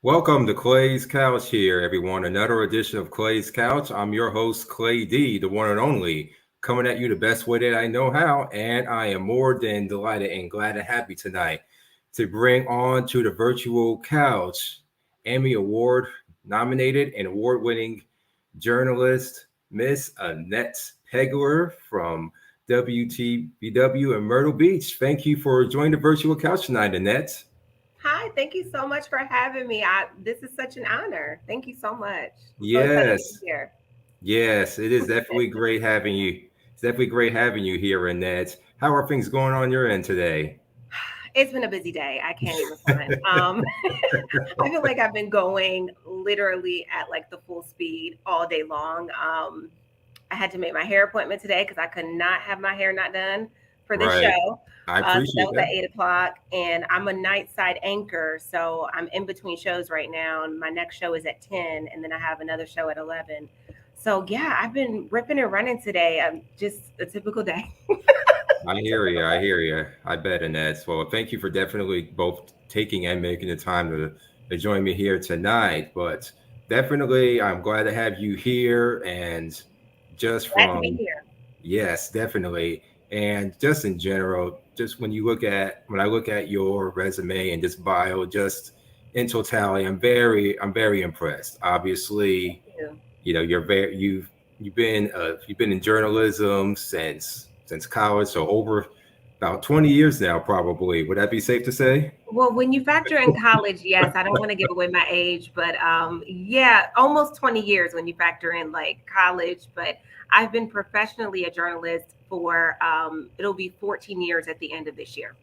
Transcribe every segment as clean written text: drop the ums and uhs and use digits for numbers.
Welcome to Clay's Couch here, everyone. Another edition of Clay's Couch. I'm your host, Clay D, the one and only, coming at you the best way that I know how. And I am more than delighted and glad and happy tonight to bring on to the virtual couch Emmy Award nominated and award winning journalist, Miss Annette Pegler from WTBW in Myrtle Beach. Thank you for joining the virtual couch tonight, Annette. Hi, thank you so much for having me. This is such an honor. Thank you so much. I'm so excited to be Yes. here. Yes, it is definitely great having you. It's definitely great having you here, Annette. How are things going on your end today? It's been a busy day. I can't even front. I feel like I've been going literally at like the full speed all day long. I had to make my hair appointment today because I could not have my hair not done for this Right. show. I So that appreciate was that. at 8 o'clock, and I'm a night side anchor, so I'm in between shows right now. And my next show is at 10, and then I have another show at 11. So yeah, I've been ripping and running today. I'm just a typical day. I hear you. I hear you. I bet, Annette. Well, thank you for definitely both taking and making the time to join me here tonight. But definitely, I'm glad to have you here. And just Glad to be from here. Yes, definitely. And just in general, just when I look at your resume and this bio, just in totality, I'm very impressed. Thank Obviously, you. you've been in journalism since college, so over about 20 years now, probably. Would that be safe to say? Well, when you factor in college, yes, I don't want to give away my age, but yeah, almost 20 years when you factor in like college. But I've been professionally a journalist for it'll be 14 years at the end of this year.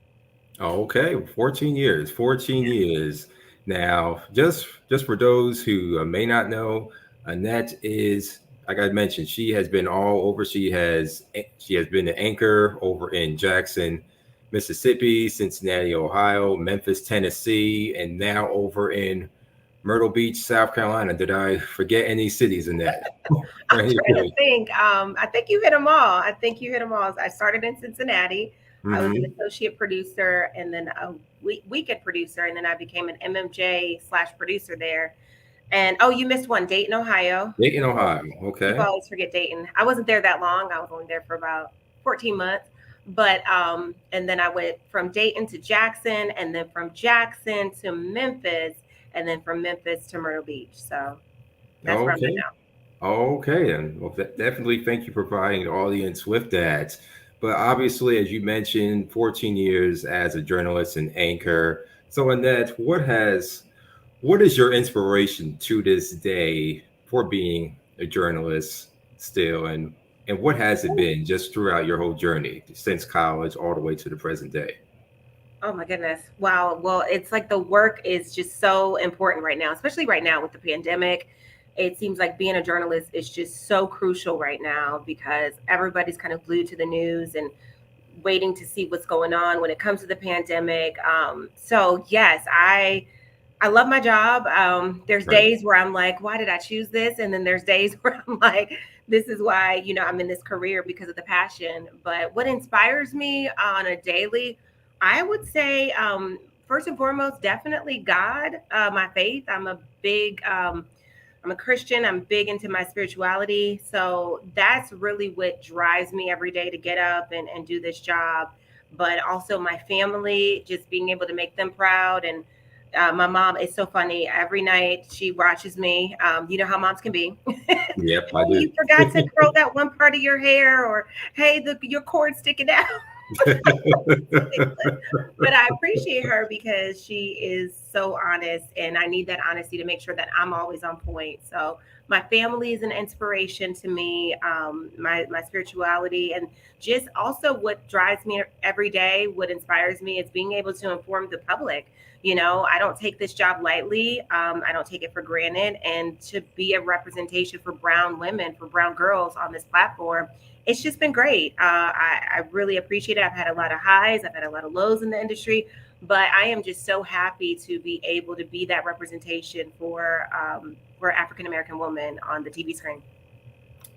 Oh, okay, 14 years. 14 years. Now, just for those who may not know, Annette is, like I mentioned, she has been all over. She has been an anchor over in Jackson, Mississippi, Cincinnati, Ohio, Memphis, Tennessee, and now over in Myrtle Beach, South Carolina. Did I forget any cities, Annette? I'm trying to think. I think you hit them all. I think you hit them all. I started in Cincinnati. I was an Mm-hmm. associate producer and then a weekend producer, and then I became an MMJ slash producer there. And oh, you missed one, Dayton, Ohio. Dayton, People Ohio. people Okay. always forget Dayton. I wasn't there that long. I was only there for about 14 months. But and then I went from Dayton to Jackson, and then from Jackson to Memphis, and then from Memphis to Myrtle Beach. So that's where I'm at Okay. now. Okay, and well, definitely thank you for providing the audience with that. But obviously, as you mentioned, 14 years as a journalist and anchor. So, Annette, what is your inspiration to this day for being a journalist still, and what has it been just throughout your whole journey since college all the way to the present day? Oh my goodness. Wow. Well, it's like the work is just so important right now, especially right now with the pandemic. It seems like being a journalist is just so crucial right now because everybody's kind of glued to the news and waiting to see what's going on when it comes to the pandemic. So yes, I love my job. There's Right. days where I'm like, why did I choose this? And then there's days where I'm like, this is why, I'm in this career because of the passion. But what inspires me on a daily, I would say, first and foremost, definitely God, my faith. I'm a Christian. I'm big into my spirituality. So that's really what drives me every day to get up and do this job. But also my family, just being able to make them proud. And my mom is so funny. Every night she watches me. You know how moms can be. Yep, I Oh, do. you forgot to curl that one part of your hair, or hey, your cord's sticking out. But I appreciate her because she is so honest, and I need that honesty to make sure that I'm always on point. So my family is an inspiration to me, my spirituality, and just also what drives me every day. What inspires me is being able to inform the public. I don't take this job lightly. I don't take it for granted, and to be a representation for brown women, for brown girls on this platform, it's just been great. I really appreciate it. I've had a lot of highs, I've had a lot of lows in the industry, but I am just so happy to be able to be that representation for African American women on the TV screen.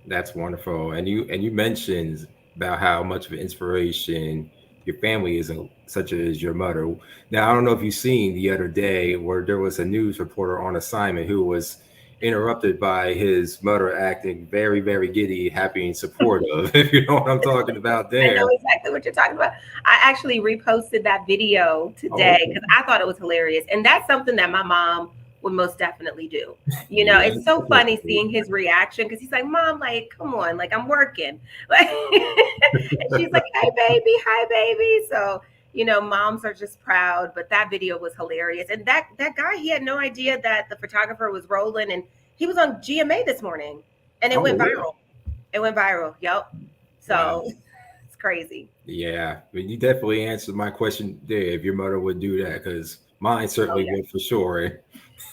That's wonderful. And you mentioned about how much of an inspiration your family isn't such as your mother. Now, I don't know if you've seen the other day where there was a news reporter on assignment who was interrupted by his mother acting very, very giddy, happy, and supportive. If you know what I'm talking about I know there. exactly what you're talking about. I actually reposted that video Oh, today because I thought it was hilarious. And that's something that my mom would most definitely do. You know, yeah, it's so funny definitely. seeing his reaction because he's like, Mom, like, come on, like I'm working. Like and she's like, Hey baby, hi baby. So, you know, moms are just proud. But that video was hilarious. And that guy, he had no idea that the photographer was rolling and he was on GMA this morning and it Oh, went really? viral. It went viral. Yep. Wow. So it's crazy. Yeah, but you definitely answered my question there if your mother would do that, because mine Oh certainly yeah. would for sure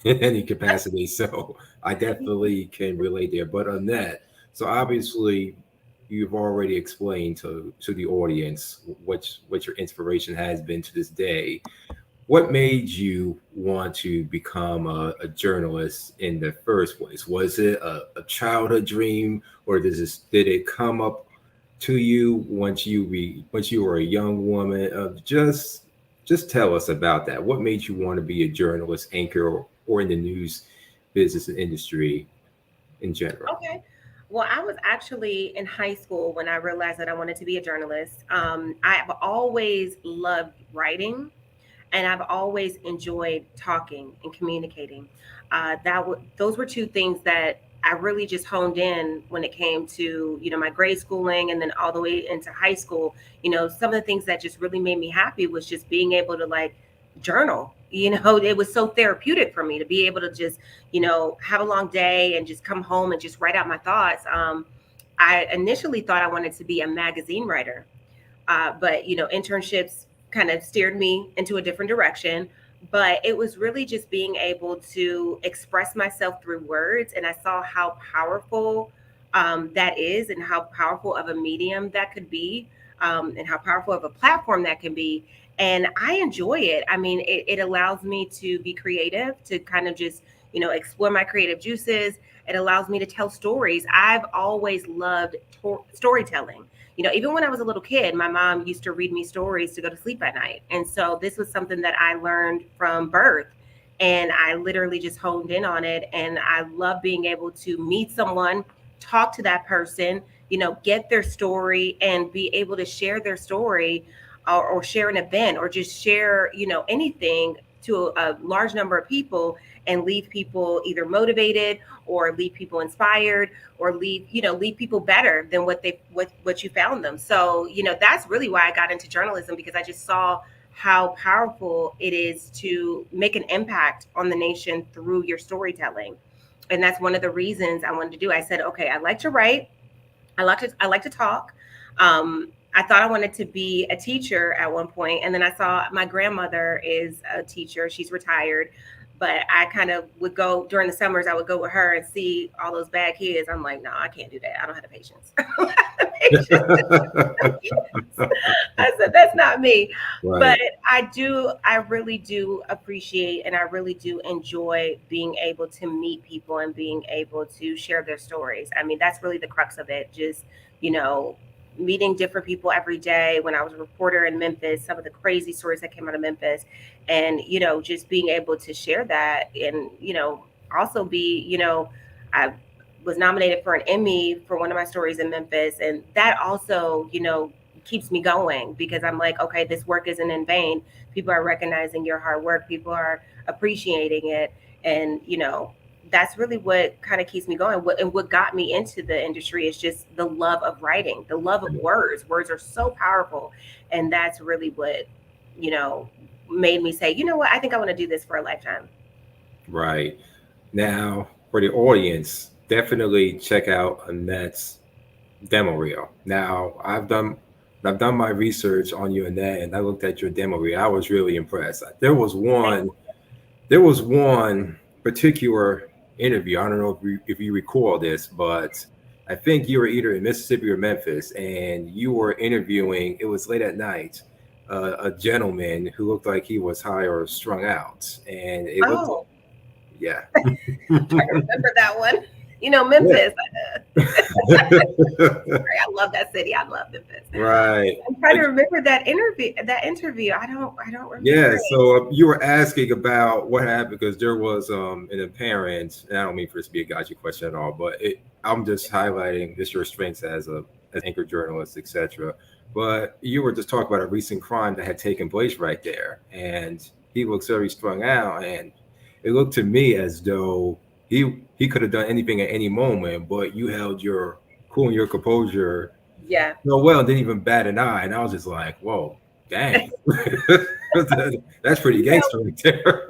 in any capacity. So I definitely can relate there. But on that, so obviously you've already explained to the audience what your inspiration has been to this day. What made you want to become a journalist in the first place? Was it a childhood dream, or did it come up to you once you were a young woman? Just tell us about that. What made you want to be a journalist, anchor, or in the news business and industry in general? Okay. Well, I was actually in high school when I realized that I wanted to be a journalist. I've always loved writing, and I've always enjoyed talking and communicating. Those were two things that I really just honed in when it came to my grade schooling and then all the way into high school. Some of the things that just really made me happy was just being able to like journal. It was so therapeutic for me to be able to just have a long day and just come home and just write out my thoughts. I initially thought I wanted to be a magazine writer, but internships kind of steered me into a different direction. But it was really just being able to express myself through words, and I saw how powerful that is, and how powerful of a medium that could be, and how powerful of a platform that can be. And I enjoy it. I mean, it allows me to be creative, to kind of just explore my creative juices. It allows me to tell stories. I've always loved storytelling. Even when I was a little kid, my mom used to read me stories to go to sleep at night. And so this was something that I learned from birth. And I literally just honed in on it. And I love being able to meet someone, talk to that person, get their story and be able to share their story, or share an event, or just share, anything to a large number of people, and leave people either motivated or leave people inspired, or leave people better than what you found them. So that's really why I got into journalism, because I just saw how powerful it is to make an impact on the nation through your storytelling. And that's one of the reasons I wanted to do. I said, okay, I like to write, I like to talk. I thought I wanted to be a teacher at one point, and then I saw my grandmother is a teacher. She's retired, but I kind of would go during the summers. I would go with her and see all those bad kids. I'm like, no, I can't do that. I don't have the patience. I don't have the patience. I said, that's not me. Right. But I really do appreciate, and I really do enjoy being able to meet people and being able to share their stories. I mean, that's really the crux of it. Just, you know, meeting different people every day. When I was a reporter in Memphis, some of the crazy stories that came out of Memphis, and, just being able to share that, and, also be, I was nominated for an Emmy for one of my stories in Memphis. And that also, keeps me going, because I'm like, okay, this work isn't in vain. People are recognizing your hard work. People are appreciating it. And, that's really what kind of keeps me going. And what got me into the industry is just the love of writing, the love of words. Words are so powerful. And that's really what, you know, made me say, you know what, I think I want to do this for a lifetime. Right. Now, for the audience, definitely check out Annette's demo reel. Now, I've done my research on you, Annette, and I looked at your demo reel. I was really impressed. Thank There was one particular interview. I don't know if you recall this, but I think you were either in Mississippi or Memphis, and you were interviewing. It was late at night. A gentleman who looked like he was high or strung out, and it looked, Oh, yeah. trying to remember that one. Memphis. Yeah. I love that city. I love Memphis. Right. I'm trying to remember that interview. I don't remember Yeah, it. so you were asking about what happened because there was an apparent, and I don't mean for this to be a gotcha question at all, but I'm just highlighting this your strengths as anchor journalist, etc. But you were just talking about a recent crime that had taken place right there, and he looks very strung out, and it looked to me as though he could have done anything at any moment, but you held your cool and your composure Yeah. so well and didn't even bat an eye, and I was just like, whoa, dang. That's pretty You gangster right there.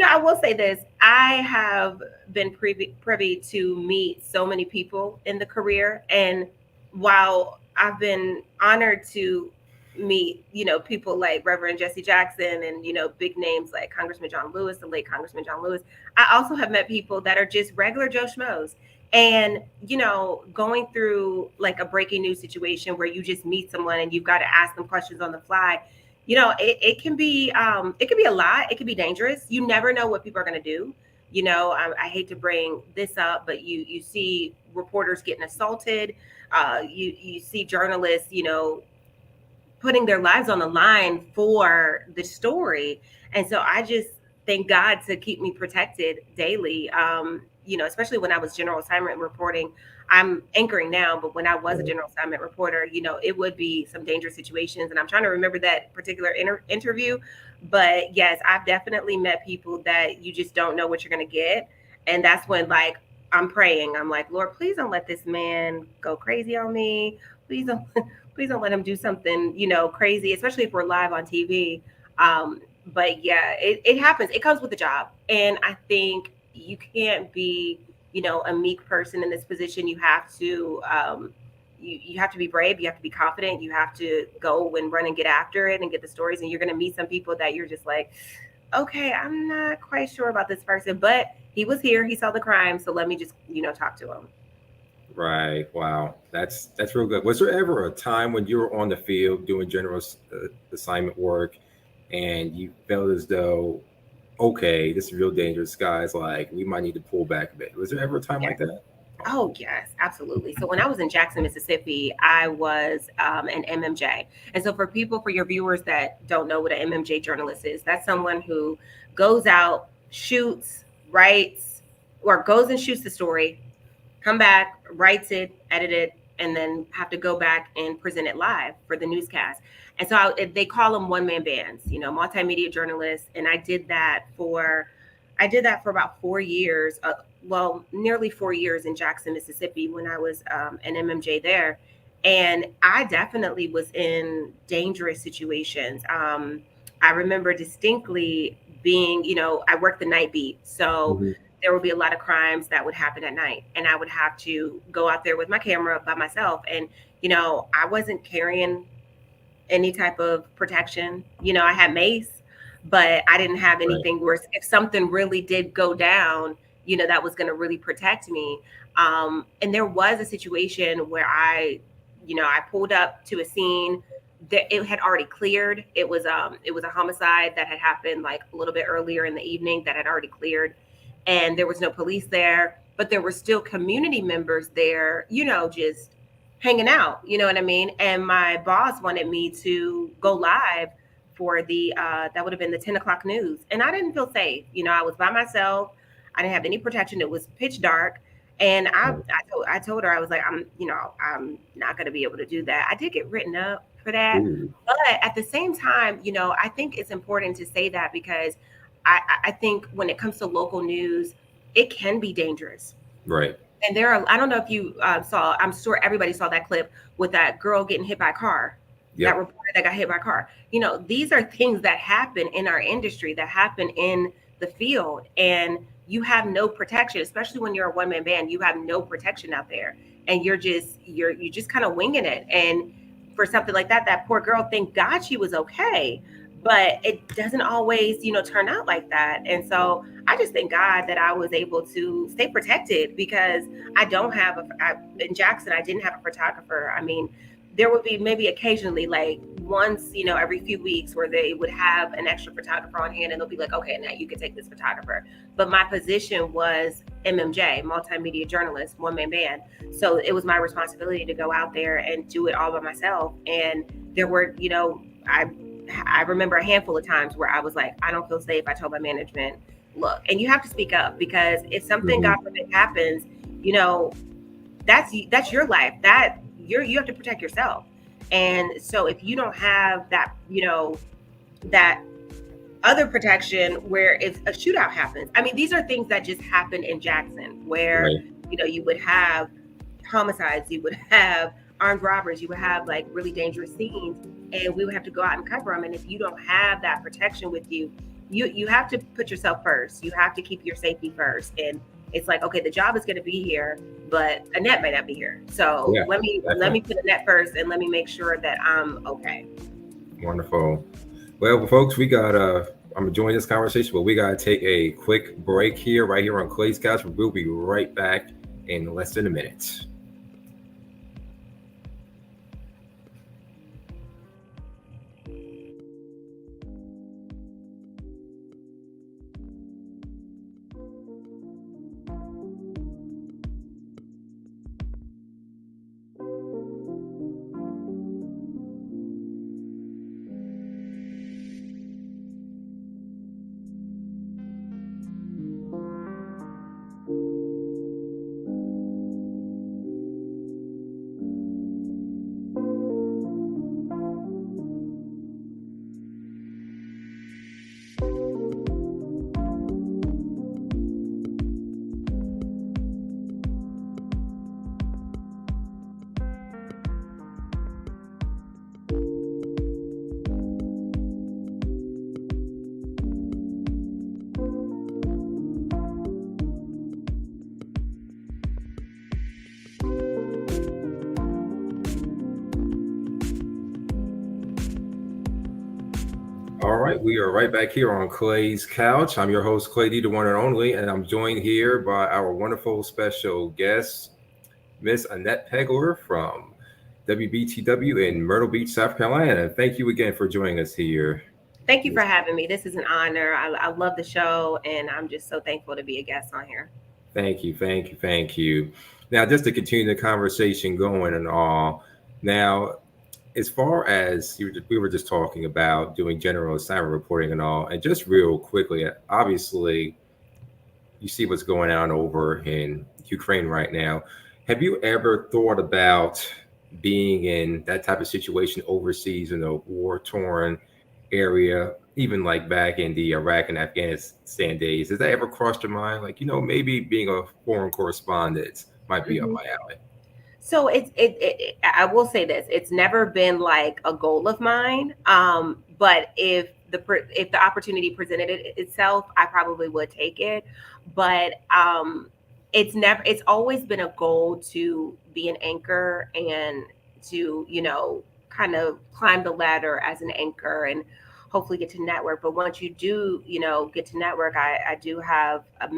I will say this. I have been privy to meet so many people in the career. And while I've been honored to meet, people like Reverend Jesse Jackson and, big names like Congressman John Lewis, the late Congressman John Lewis, I also have met people that are just regular Joe Schmoes. And, going through like a breaking news situation where you just meet someone and you've got to ask them questions on the fly, it can be a lot. It can be dangerous. You never know what people are going to do. I hate to bring this up, but you see reporters getting assaulted. You see journalists, putting their lives on the line for the story. And so I just thank God to keep me protected daily. Especially when I was general assignment reporting. I'm anchoring now, but when I was a general assignment reporter, it would be some dangerous situations. And I'm trying to remember that particular interview. But yes, I've definitely met people that you just don't know what you're going to get. And that's when, like, I'm praying. I'm like, Lord, please don't let this man go crazy on me. Please don't, please don't let him do something, crazy, especially if we're live on TV. But yeah, it happens. It comes with the job. And I think you can't be, a meek person in this position. You have to, you have to be brave. You have to be confident. You have to go and run and get after it and get the stories. And you're going to meet some people that you're just like, okay, I'm not quite sure about this person, but he was here. He saw the crime. So let me just, talk to him. Right. Wow. That's real good. Was there ever a time when you were on the field doing general assignment work and you felt as though, okay, this is real dangerous, guys? Like we might need to pull back a bit. Was there ever a time Yeah. like that? Oh, yes, absolutely. So when I was in Jackson, Mississippi, I was an MMJ. And so for your viewers that don't know what an MMJ journalist is, that's someone who goes out, shoots, writes, or goes and shoots the story, come back, writes it, edit it, and then have to go back and present it live for the newscast. And so they call them one-man bands, multimedia journalists. And I did that for about 4 years, nearly 4 years in Jackson, Mississippi, when I was an MMJ there. And I definitely was in dangerous situations. I remember distinctly being, I worked the night beat. So Mhm. there would be a lot of crimes that would happen at night. And I would have to go out there with my camera by myself. And, I wasn't carrying any type of protection. I had mace, but I didn't have Right. anything where if something really did go down, that was going to really protect me. And there was a situation where I pulled up to a scene that it had already cleared. It was a homicide that had happened like a little bit earlier in the evening that had already cleared, and there was no police there, but there were still community members there, just hanging out, you know what I mean? And my boss wanted me to go live for the that would have been the 10 o'clock news. And I didn't feel safe. I was by myself. I didn't have any protection. It was pitch dark. And I told her, I was like, I'm not going to be able to do that. I did get written up for that. Ooh. But at the same time, I think it's important to say that because I think when it comes to local news, it can be dangerous. Right. And I don't know if you saw, I'm sure everybody saw that clip with that girl getting hit by a car, that Yep. reporter that got hit by a car. These are things that happen in our industry, that happen in the field, and you have no protection, especially when you're a one-man band. You have no protection out there, and you're just kind of winging it. And for something like that, that poor girl, thank God she was okay, but it doesn't always, turn out like that. And so I just thank God that I was able to stay protected because in Jackson, I didn't have a photographer. I mean, there would be maybe occasionally, like once, every few weeks, where they would have an extra photographer on hand and they'll be like, okay, now you can take this photographer. But my position was MMJ, multimedia journalist, one man band. So it was my responsibility to go out there and do it all by myself. And there were, I remember a handful of times where I was like, I don't feel safe. I told my management, look, and you have to speak up, because if something, God forbid, happens, that's your life. That you have to protect yourself. And so if you don't have that, that other protection, where if a shootout happens, I mean, these are things that just happen in Jackson, where Right. you would have homicides, you would have armed robbers, you would have like really dangerous scenes, and we would have to go out and cover them. And if you don't have that protection with you, you have to put yourself first. You have to keep your safety first. And it's like, okay, the job is going to be here, but Annette might not be here. So Yeah, let me put Annette first, and let me make sure that I'm okay. wonderful. Well, folks, I'm enjoying this conversation, but we gotta take a quick break here, right here on Clay's Couch. We'll be right back in less than a minute. All right, we are right back here on Clay's Couch. I'm your host, Clay D, the one and only, and I'm joined here by our wonderful special guest, Miss Annette Pegler from WBTW in Myrtle Beach, South Carolina. Thank you again for joining us here. Thank you for having me. This is an honor. I love the show, and I'm just so thankful to be a guest on here. Thank you, thank you, thank you. Now, just to continue the conversation going and all, now, as far as we were just talking about doing general assignment reporting and all, and just real quickly, obviously, you see what's going on over in Ukraine right now. Have you ever thought about being in that type of situation overseas in a war torn area, even like back in the Iraq and Afghanistan days? Has that ever crossed your mind? Like, maybe being a foreign correspondent might be up Mhm. my alley. So I will say this: it's never been like a goal of mine. But if the opportunity presented itself, I probably would take it. But it's always been a goal to be an anchor, and to kind of climb the ladder as an anchor, and hopefully get to network. But once you do, get to network, I do have I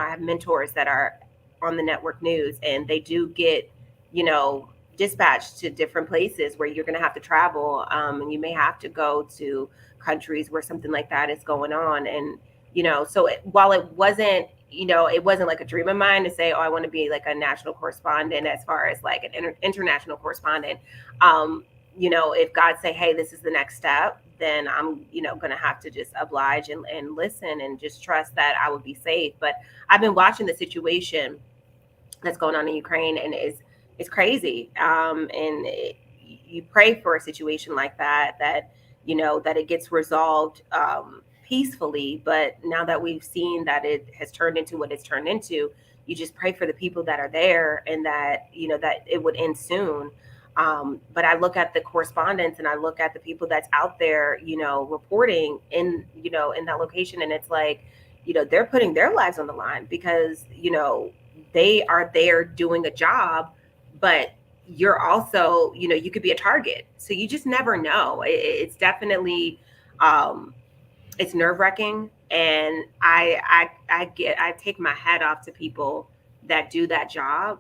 have mentors that are on the network news, and they do get you know, dispatched to different places where you're going to have to travel. And you may have to go to countries where something like that is going on. And, so while it wasn't like a dream of mine to say, oh, I want to be like a national correspondent, as far as like an international correspondent. If God say, hey, this is the next step, then I'm, going to have to just oblige and listen, and just trust that I would be safe. But I've been watching the situation that's going on in Ukraine, and it's crazy. You pray for a situation like that that it gets resolved peacefully. But now that we've seen that it has turned into what it's turned into, you just pray for the people that are there, and that that it would end soon. But I look at the correspondence, and I look at the people that's out there, reporting in that location, and it's like, they're putting their lives on the line, because they are there doing a job, but you're also, you could be a target. So you just never know. It's definitely, it's nerve wracking. And I take my hat off to people that do that job,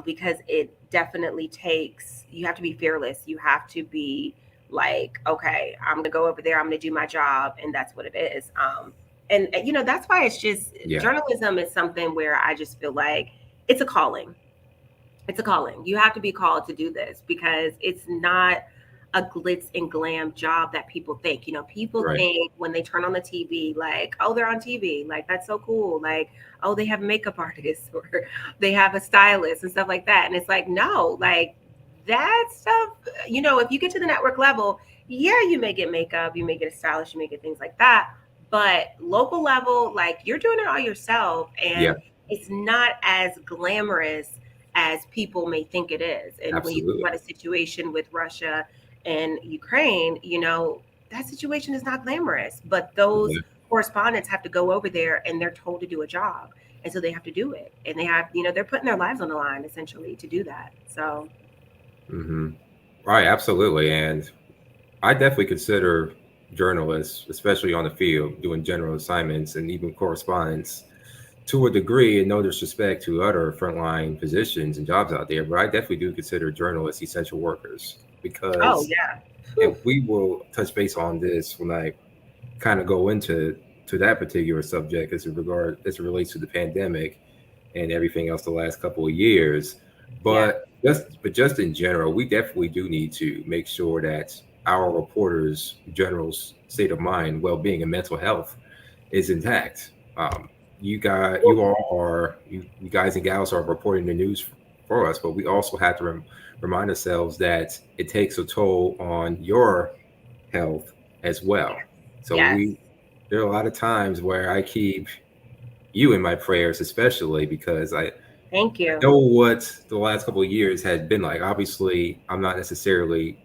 because it definitely takes, you have to be fearless. You have to be like, okay, I'm going to go over there, I'm going to do my job. And that's what it is. And that's why it's just Yeah. journalism is something where I just feel like it's a calling. It's a calling. You have to be called to do this because it's not a glitz and glam job that people think. People Right. think when they turn on the TV, like, oh, they're on TV. Like, that's so cool. Like, oh, they have makeup artists or they have a stylist and stuff like that. And it's like, no, like that stuff, if you get to the network level, yeah, you may get makeup, you may get a stylist, you may get things like that. But local level, like you're doing it all yourself. Yeah. And it's not as glamorous as people may think it is. And when you think Absolutely. about a situation with Russia and Ukraine, that situation is not glamorous, but those Yeah. correspondents have to go over there and they're told to do a job. And so they have to do it. And they have, they're putting their lives on the line essentially to do that. So, Hmm. Right. Absolutely. And I definitely consider journalists, especially on the field, doing general assignments and even correspondence to a degree, and no disrespect to other frontline positions and jobs out there, but I definitely do consider journalists essential workers oh, because, yeah. and Whew. we will touch base on this when I kind of go into that particular subject as it relates to the pandemic and everything else the last couple of years. Yeah. But just in general, we definitely do need to make sure that our reporters' general state of mind, well-being, and mental health is intact. You guys and gals are reporting the news for us, but we also have to remind ourselves that it takes a toll on your health as well. So Yes. there are a lot of times where I keep you in my prayers, especially because I Thank you. know what the last couple of years had been like. Obviously, I'm not necessarily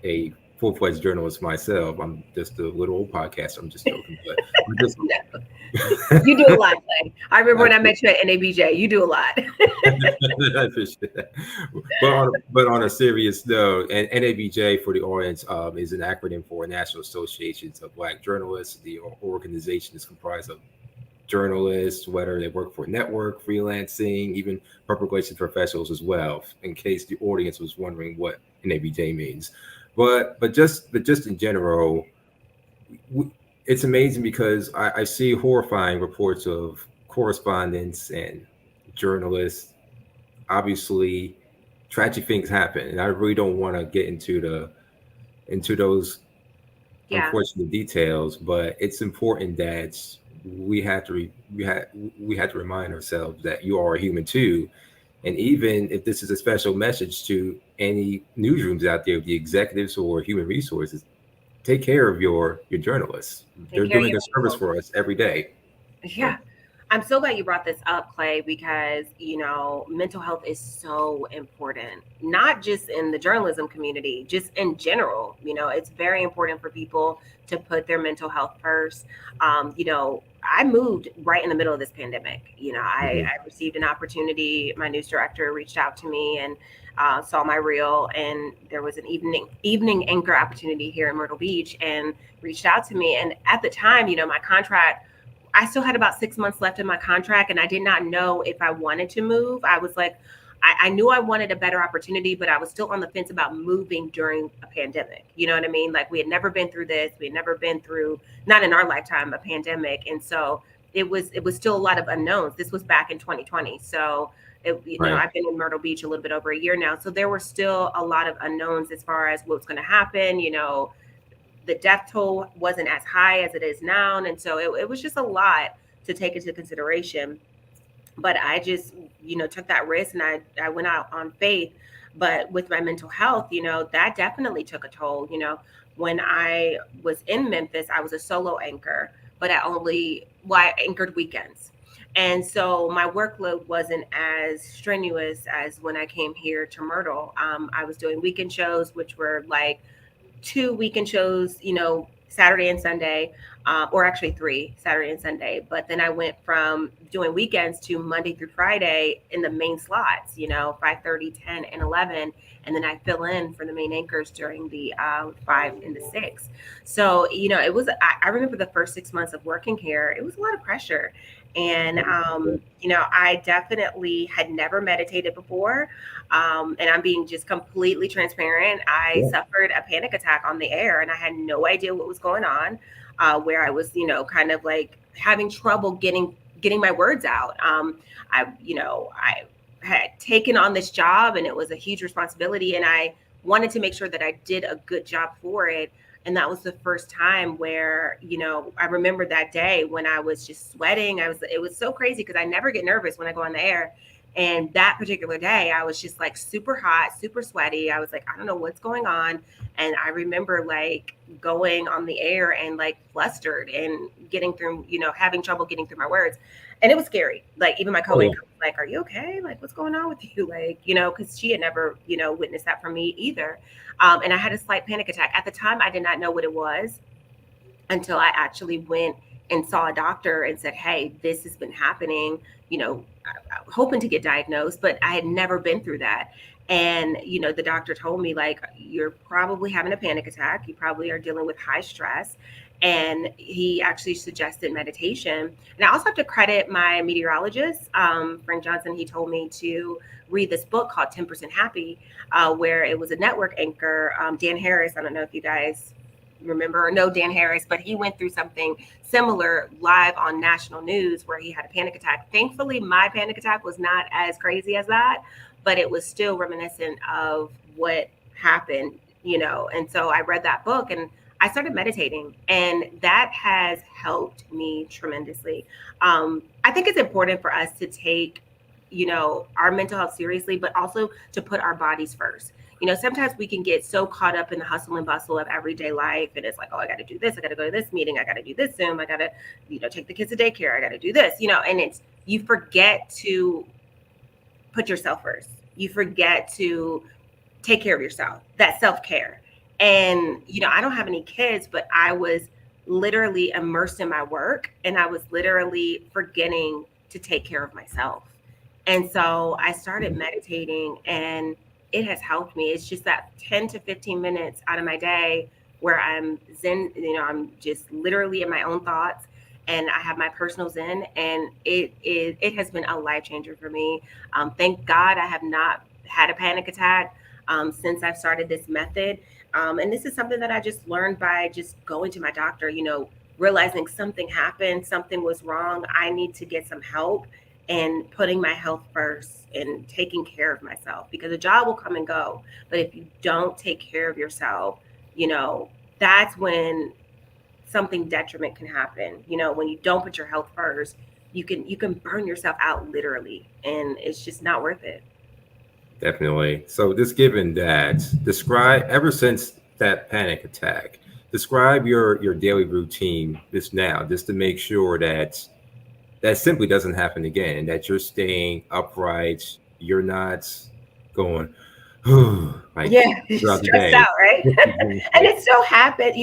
a full-fledged journalist myself. I'm just a little old podcaster. I'm just joking, but I'm just You do a lot, Clay. I remember I when I met you at NABJ. You do a lot. I appreciate that. But on a serious note, and NABJ for the audience is an acronym for National Associations of Black Journalists. The organization is comprised of journalists, whether they work for a network, freelancing, even public relations professionals as well. In case the audience was wondering what NABJ means, but just in general, w- it's amazing because I see horrifying reports of correspondents and journalists. Obviously, tragic things happen, and I really don't want to get into those Yeah. unfortunate details. But it's important that we have to we have to remind ourselves that you are a human too. And even if this is a special message to any newsrooms out there, the executives or human resources, take care of your journalists. Take They're care of doing your a service people. for us every day. So, Yeah. I'm so glad you brought this up, Clay, because, mental health is so important, not just in the journalism community, just in general. It's very important for people to put their mental health first. I moved right in the middle of this pandemic. mhm. I received an opportunity. My news director reached out to me and saw my reel, and there was an evening anchor opportunity here in Myrtle Beach, and reached out to me. And at the time, my contract, I still had about 6 months left in my contract, and I did not know if I wanted to move. I was like, I knew I wanted a better opportunity, but I was still on the fence about moving during a pandemic. You know what I mean? Like, we had never been through this. We had never been through, not in our lifetime, a pandemic. And so it was still a lot of unknowns. This was back in 2020. So Right. I've been in Myrtle Beach a little bit over a year now. So there were still a lot of unknowns as far as what's going to happen. The death toll wasn't as high as it is now. And so it was just a lot to take into consideration. But I just, took that risk, and I went out on faith. But with my mental health, that definitely took a toll. When I was in Memphis, I was a solo anchor, but I anchored weekends. And so my workload wasn't as strenuous as when I came here to Myrtle. I was doing weekend shows, which were like 2 weekend shows, Saturday and Sunday, or actually three, Saturday and Sunday. But then I went from doing weekends to Monday through Friday in the main slots, 5:30, 10, and 11. And then I fill in for the main anchors during the 5 and the 6. So, it was, I remember the first 6 months of working here, it was a lot of pressure. And, I definitely had never meditated before. And I'm being just completely transparent. I suffered a panic attack on the air and I had no idea what was going on, where I was, kind of like having trouble getting my words out. I had taken on this job and it was a huge responsibility and I wanted to make sure that I did a good job for it. And that was the first time where, I remember that day when I was just sweating. It was so crazy because I never get nervous when I go on the air. And that particular day, I was just like super hot, super sweaty. I was like, I don't know what's going on. And I remember like going on the air and like flustered and getting through, having trouble getting through my words. And it was scary. Like even my co-anchor was like, are you okay? Like, what's going on with you? Like, because she had never, witnessed that from me either. And I had a slight panic attack. At the time, I did not know what it was until I actually went and saw a doctor and said, hey, this has been happening, hoping to get diagnosed, but I had never been through that. And, the doctor told me, like, you're probably having a panic attack. You probably are dealing with high stress. And he actually suggested meditation. And I also have to credit my meteorologist, Frank Johnson. He told me to read this book called 10% Happy, where it was a network anchor, Dan Harris. I don't know if you guys remember or know Dan Harris, but he went through something similar live on national news where he had a panic attack. Thankfully, my panic attack was not as crazy as that, but it was still reminiscent of what happened, and so I read that book and I started meditating, and that has helped me tremendously. I think it's important for us to take, our mental health seriously, but also to put our bodies first. Sometimes we can get so caught up in the hustle and bustle of everyday life. And it's like, oh, I got to do this. I got to go to this meeting. I got to do this Zoom. I got to, take the kids to daycare. I got to do this, and you forget to put yourself first. You forget to take care of yourself, that self-care. And, I don't have any kids, but I was literally immersed in my work and I was literally forgetting to take care of myself. And so I started meditating and it has helped me. It's just that 10 to 15 minutes out of my day where I'm zen, I'm just literally in my own thoughts and I have my personal zen, and it has been a life changer for me. Thank God I have not had a panic attack since I've started this method. And this is something that I just learned by just going to my doctor, realizing something happened, something was wrong. I need to get some help and putting my health first and taking care of myself, because a job will come and go. But if you don't take care of yourself, that's when something detriment can happen. When you don't put your health first, you can burn yourself out literally, and it's just not worth it. Definitely. So just given that, describe, ever since that panic attack, describe your daily routine just now, just to make sure that simply doesn't happen again, that you're staying upright, you're not going, like, throughout the day. Stressed out, right? And it still happened.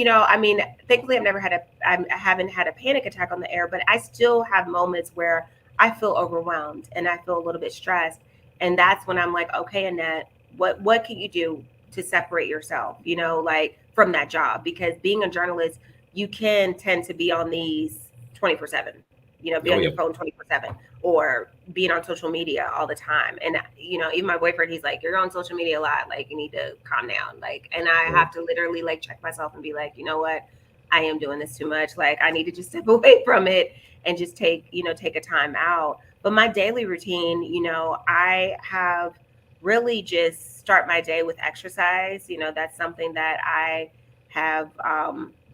Thankfully I haven't had a panic attack on the air, but I still have moments where I feel overwhelmed and I feel a little bit stressed. And that's when I'm like, okay, Annette, what can you do to separate yourself, like from that job? Because being a journalist, you can tend to be on these 24/7, be on your phone 24/7, or being on social media all the time. And, even my boyfriend, he's like, you're on social media a lot. Like, you need to calm down. Like, and I have to literally like check myself and be like, you know what? I am doing this too much. Like, I need to just step away from it and just take a time out. But my daily routine, I have really just start my day with exercise. That's something that I have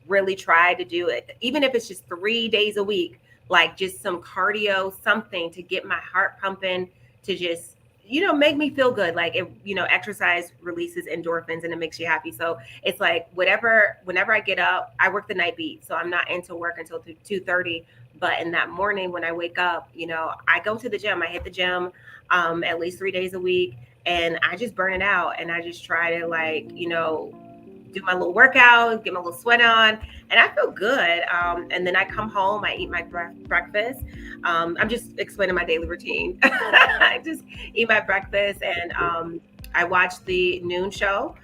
really tried to do it, even if it's just 3 days a week, like just some cardio, something to get my heart pumping, to just, make me feel good. Like, exercise releases endorphins and it makes you happy. So it's like whenever I get up, I work the night beat. So I'm not into work until 2:30. But in that morning when I wake up, I go to the gym. I hit the gym at least 3 days a week, and I just burn it out. And I just try to do my little workout, get my little sweat on, and I feel good. And then I come home, I eat my breakfast. I'm just explaining my daily routine. I just eat my breakfast and I watch the noon show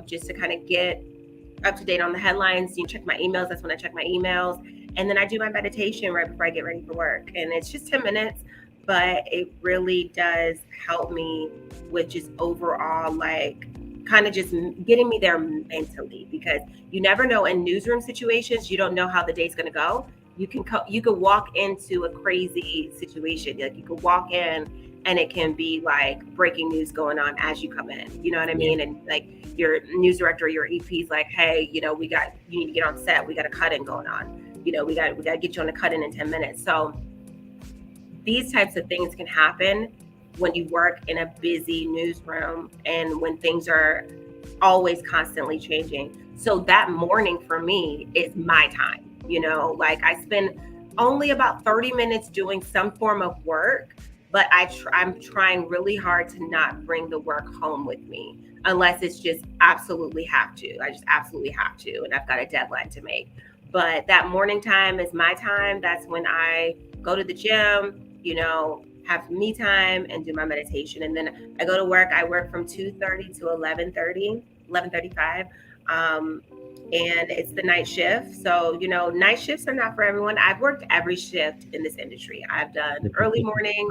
just to kind of get up to date on the headlines. You check my emails. That's when I check my emails. And then I do my meditation right before I get ready for work. And it's just 10 minutes, but it really does help me with just overall, like, kind of just getting me there mentally, because you never know in newsroom situations, you don't know how the day's going to go. You can walk into a crazy situation. Like, you could walk in and it can be like breaking news going on as you come in. You know what I mean? And like your news director, your EP's like, hey, you need to get on set. We got a cut-in going on. We got to get you on a cut-in in 10 minutes. So these types of things can happen when you work in a busy newsroom and when things are always constantly changing. So that morning for me is my time. Like, I spend only about 30 minutes doing some form of work, but I'm trying really hard to not bring the work home with me unless it's just absolutely have to. I just absolutely have to, and I've got a deadline to make. But that morning time is my time. That's when I go to the gym, have me time and do my meditation. And then I go to work. I work from 2:30 to 11:35. And it's the night shift. So, night shifts are not for everyone. I've worked every shift in this industry. I've done early morning.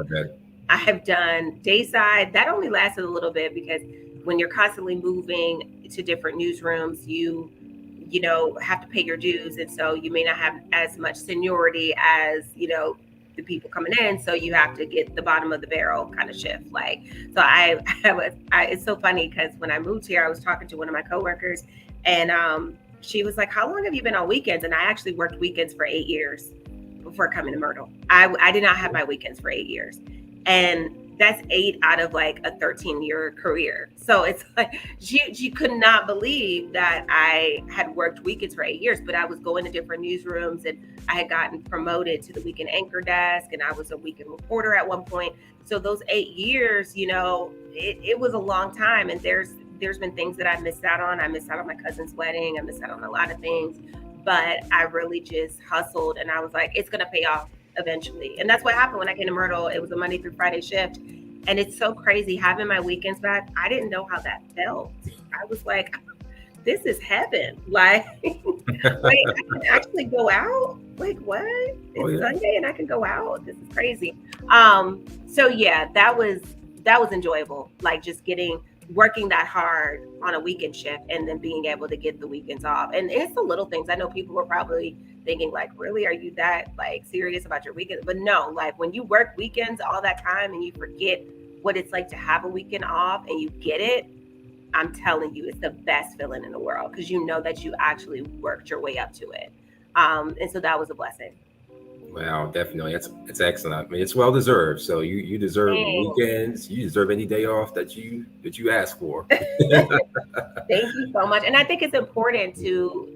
I have done dayside. That only lasted a little bit because when you're constantly moving to different newsrooms, you have to pay your dues. And so you may not have as much seniority as, the people coming in. So you have to get the bottom of the barrel kind of shift. So it's so funny because when I moved here, I was talking to one of my coworkers, and she was like, how long have you been on weekends? And I actually worked weekends for 8 years before coming to Myrtle. I did not have my weekends for 8 years. And that's 8 out of like a 13-year career. So it's like, she could not believe that I had worked weekends for 8 years, but I was going to different newsrooms, and I had gotten promoted to the weekend anchor desk, and I was a weekend reporter at one point. So those 8 years, it was a long time. And there's been things that I missed out on. I missed out on my cousin's wedding. I missed out on a lot of things, but I really just hustled, and I was like, it's going to pay off eventually. And that's what happened when I came to Myrtle. It was a Monday through Friday shift. And it's so crazy having my weekends back. I didn't know how that felt. I was like, this is heaven. Like, wait, I can actually go out? Like, what? It's Sunday and I can go out? This is crazy. So yeah, that was enjoyable. Like, just working that hard on a weekend shift and then being able to get the weekends off. And it's the little things. I know people were probably thinking like, really, are you that like serious about your weekend? But no, like, when you work weekends all that time and you forget what it's like to have a weekend off and you get it, I'm telling you, it's the best feeling in the world, because you know that you actually worked your way up to it. And so that was a blessing. Wow, definitely. It's excellent. I mean, it's well deserved. So you deserve weekends. You deserve any day off that you ask for. Thank you so much. And I think it's important to,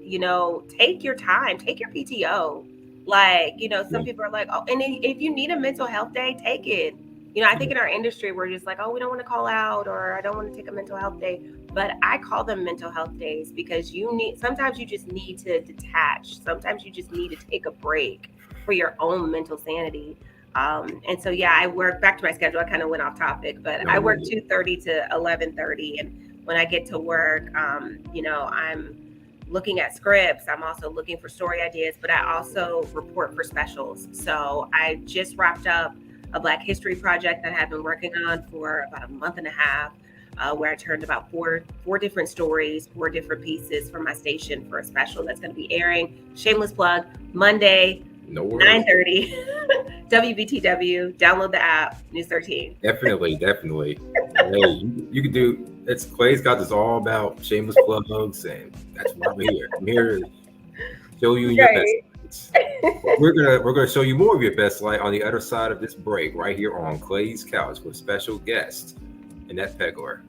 take your time, take your PTO. Like, some people are like, oh, and if you need a mental health day, take it. I think in our industry, we're just like, oh, we don't want to call out, or I don't want to take a mental health day. But I call them mental health days because sometimes you just need to detach. Sometimes you just need to take a break for your own mental sanity. And so, yeah, I work back to my schedule. I kind of went off topic, but I work 2:30 to 11:30. And when I get to work, I'm looking at scripts. I'm also looking for story ideas, but I also report for specials. So I just wrapped up a Black History project that I have been working on for about a month and a half, where I turned about four different stories, 4 different pieces for my station for a special that's going to be airing, shameless plug, Monday, 9:30, WBTW. Download the app, News 13. Definitely. Hey, you can do. It's Clay's got this all about shameless plugs, and that's why I'm here. I'm here to show you your best. We're gonna show you more of your best light on the other side of this break, right here on Clay's Couch with special guest Annette Pegler.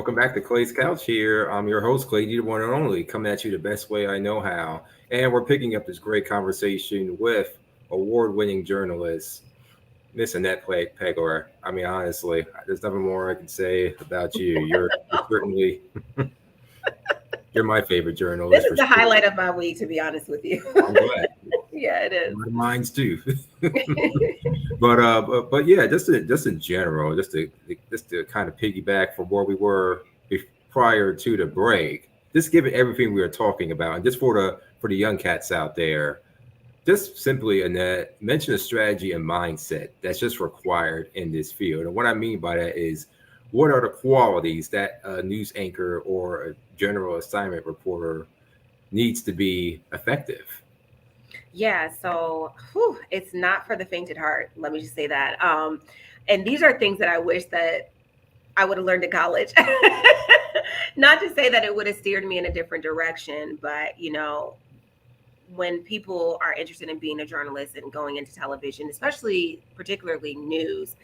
Welcome back to Clay's Couch here. I'm your host, Clay D, the one and only, coming at you the best way I know how. And we're picking up this great conversation with award-winning journalist, Miss Annette Pegler. I mean, honestly, there's nothing more I can say about you. You're certainly you're my favorite This journalist is for the sure. highlight of my week, to be honest with you. I'm glad. Yeah, it is. Mine's too. But yeah, just in general, just to kind of piggyback from where we were prior to the break, just given everything we were talking about, and just for the young cats out there, just simply Annette mention a strategy and mindset that's just required in this field. And what I mean by that is, what are the qualities that a news anchor or a general assignment reporter needs to be effective? Yeah, so it's not for the fainted heart. Let me just say that. And these are things that I wish that I would have learned in college. Not to say that it would have steered me in a different direction, but when people are interested in being a journalist and going into television, especially particularly news,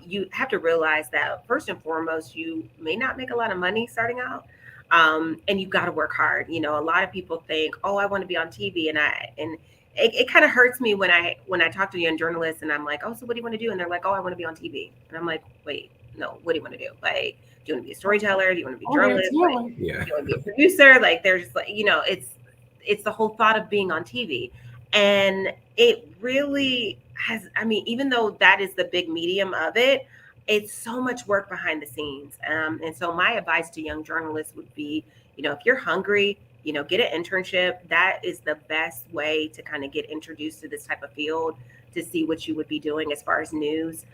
you have to realize that first and foremost, you may not make a lot of money starting out. And you've got to work hard. A lot of people think, oh, I want to be on TV. And it kind of hurts me when I talk to young journalists and I'm like, oh, so what do you want to do? And they're like, oh, I want to be on TV. And I'm like, wait, no, what do you want to do? Like, do you want to be a storyteller? Do you want to be a journalist? Like, Yeah. do you want to be a producer? Like, there's just like, it's the whole thought of being on TV. And it really has, I mean, even though that is the big medium of it, it's so much work behind the scenes. And so my advice to young journalists would be, if you're hungry, get an internship. That is the best way to kind of get introduced to this type of field, to see what you would be doing as far as news.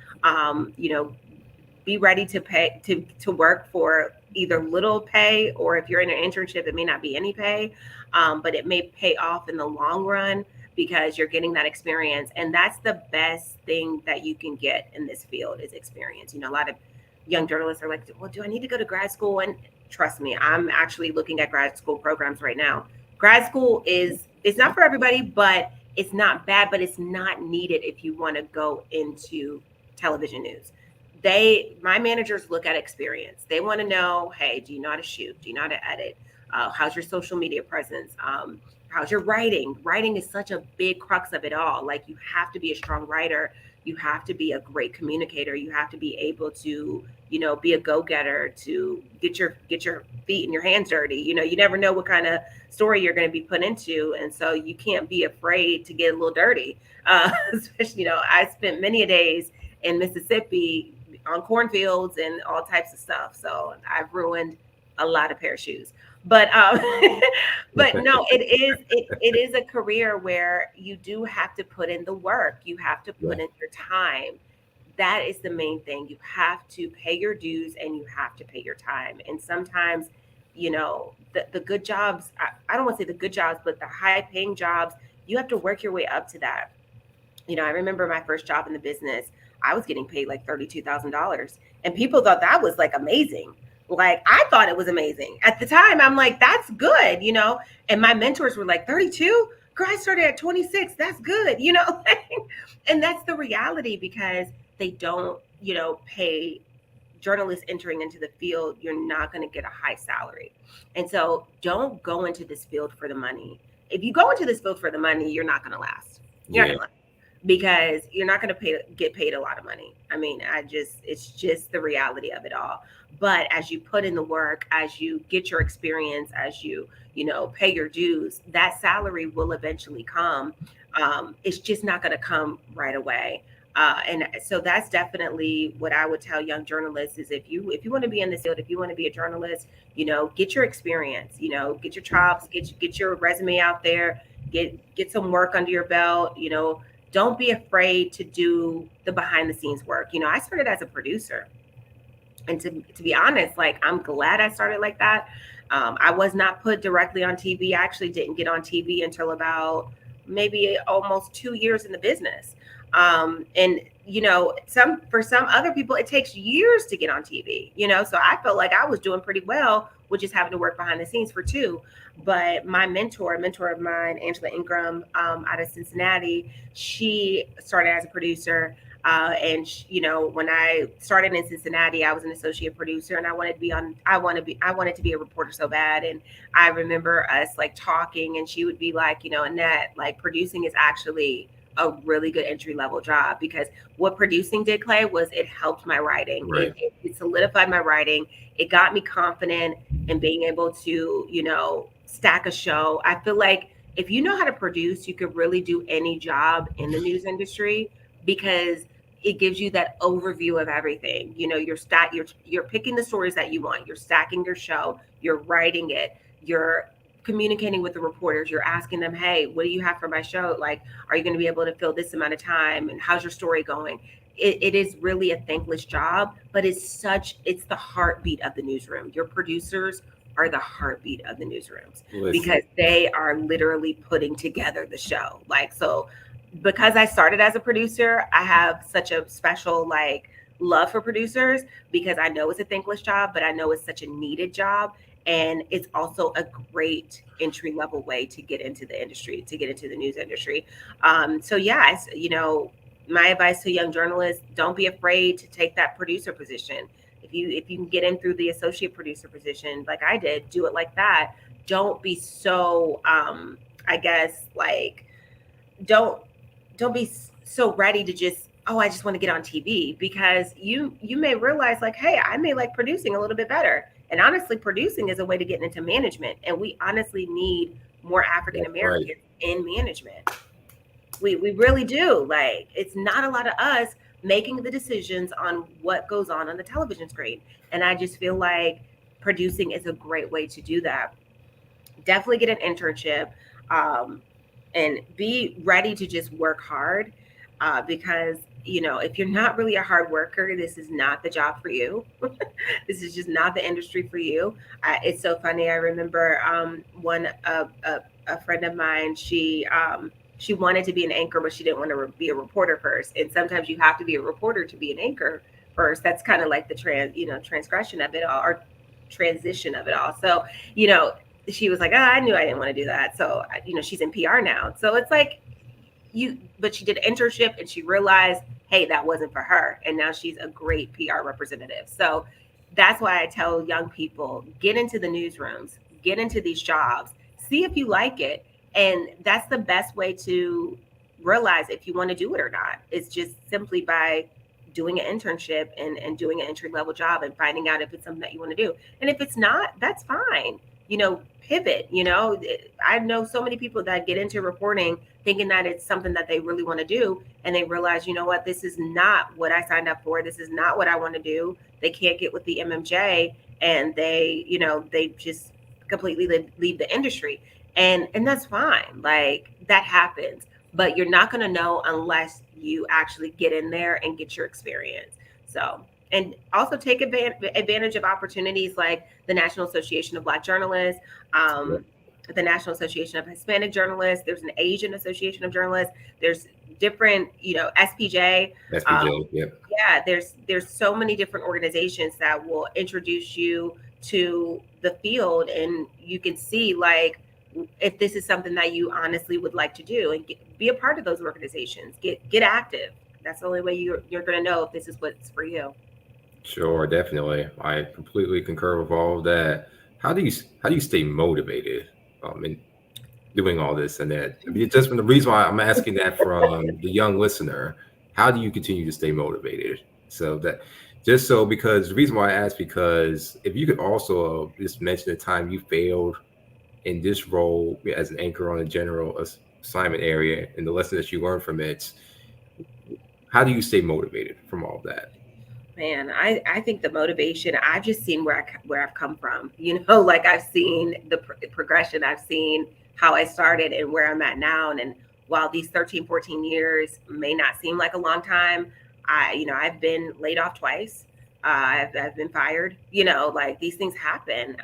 Be ready to pay to work for either little pay, or if you're in an internship, it may not be any pay, but it may pay off in the long run because you're getting that experience. And that's the best thing that you can get in this field is experience. A lot of young journalists are like, well, do I need to go to grad school? And trust me, I'm actually looking at grad school programs right now. Grad school it's not for everybody, but it's not bad, but it's not needed if you want to go into television news. My managers look at experience. They want to know, hey, do you know how to shoot? Do you know how to edit? How's your social media presence? How's your writing? Writing is such a big crux of it all. Like, you have to be a strong writer. You have to be a great communicator. You have to be able to, be a go-getter, to get your feet and your hands dirty. You never know what kind of story you're going to be put into. And so you can't be afraid to get a little dirty. Especially, I spent many days in Mississippi on cornfields and all types of stuff. So I've ruined a lot of pair of shoes. But but no, it is a career where you do have to put in the work. You have to put in your time. That is the main thing. You have to pay your dues and you have to pay your time. And sometimes, the good jobs, I don't want to say the good jobs, but the high paying jobs, you have to work your way up to that. I remember my first job in the business, I was getting paid like $32,000, and people thought that was like amazing. Like, I thought it was amazing at the time. I'm like, that's good, and my mentors were like, 32, girl, I started at 26. That's good. And that's the reality, because they don't, pay journalists entering into the field. You're not going to get a high salary. And so don't go into this field for the money. If you go into this field for the money, you're not going to last. You're not going to last, because you're not going to get paid a lot of money. I mean, it's just the reality of it all. But as you put in the work, as you get your experience, as you pay your dues, that salary will eventually come. It's just not going to come right away. And so that's definitely what I would tell young journalists is, if you want to be in this field, if you want to be a journalist, get your experience, get your chops, get your resume out there, get some work under your belt. Don't be afraid to do the behind the scenes work. I started as a producer, and to be honest, like, I'm glad I started like that. I was not put directly on TV. I actually didn't get on TV until about maybe almost 2 years in the business. And for some other people, it takes years to get on TV, so I felt like I was doing pretty well with just having to work behind the scenes for 2. But my mentor of mine, Angela Ingram, out of Cincinnati, she started as a producer. When I started in Cincinnati, I was an associate producer, and I wanted to be a reporter so bad. And I remember us like talking, and she would be like, Annette, like producing is actually a really good entry level job, because what producing did, Clay, was it helped my writing. Right. It solidified my writing. It got me confident in being able to, stack a show. I feel like if you know how to produce, you could really do any job in the news industry, because it gives you that overview of everything. You're picking the stories that you want. You're stacking your show. You're writing it. You're communicating with the reporters. You're asking them, hey, what do you have for my show? Like, are you going to be able to fill this amount of time? And how's your story going? It is really a thankless job, but it's the heartbeat of the newsroom. Your producers are the heartbeat of the newsrooms, Listen. because they are literally putting together the show. Like, so because I started as a producer, I have such a special like love for producers, because I know it's a thankless job, but I know it's such a needed job. And it's also a great entry level way to get into the industry, to get into the news industry. So yeah, my advice to young journalists: don't be afraid to take that producer position. If you can get in through the associate producer position, like I did, do it like that. Don't be so I guess like don't don't be so ready to just, oh, I just want to get on TV, because you may realize like, hey, I may like producing a little bit better. And honestly, producing is a way to get into management, and we honestly need more African That's right. Americans in management. We really do. Like, it's not a lot of us making the decisions on what goes on the television screen. And I just feel like producing is a great way to do that. Definitely get an internship, um, and be ready to just work hard, because if you're not really a hard worker, this is not the job for you. This is just not the industry for you. It's so funny. I remember one a friend of mine. She wanted to be an anchor, but she didn't want to be a reporter first. And sometimes you have to be a reporter to be an anchor first. That's kind of like the transgression of it all, or transition of it all. So you know she was like, oh, I knew I didn't want to do that. So she's in PR now. So it's like, but she did an internship, and she realized, hey, that wasn't for her, and now she's a great PR representative. So that's why I tell young people, get into the newsrooms, get into these jobs, see if you like it. And that's the best way to realize if you want to do it or not. It's just simply by doing an internship, and doing an entry level job, and finding out if it's something that you want to do. And if it's not, that's fine. Pivot. I know so many people that get into reporting thinking that it's something that they really want to do, and they realize, what, this is not what I signed up for. This is not what I want to do. They can't get with the MMJ, and they just completely leave the industry. And that's fine. Like, that happens, but you're not going to know unless you actually get in there and get your experience. So, and also take advantage of opportunities like the National Association of Black Journalists, the National Association of Hispanic Journalists. There's an Asian Association of Journalists. There's different, SPJ. Yep. Yeah, there's so many different organizations that will introduce you to the field, and you can see like if this is something that you honestly would like to do, and be a part of those organizations. Get active. That's the only way you're going to know if this is what's for you. Sure, definitely. I completely concur with all of that. How do you stay motivated in doing all this and that? I mean, just from the reason why I'm asking that from the young listener, how do you continue to stay motivated? So that just so because the reason why I ask, because if you could also just mention the time you failed in this role as an anchor on a general assignment area and the lesson that you learned from it, how do you stay motivated from all of that? Man, I think the motivation, I've just seen where I've come from. Like, I've seen the progression. I've seen how I started and where I'm at now. And while these 13, 14 years may not seem like a long time, I've been laid off twice. I've been fired. Like, these things happen.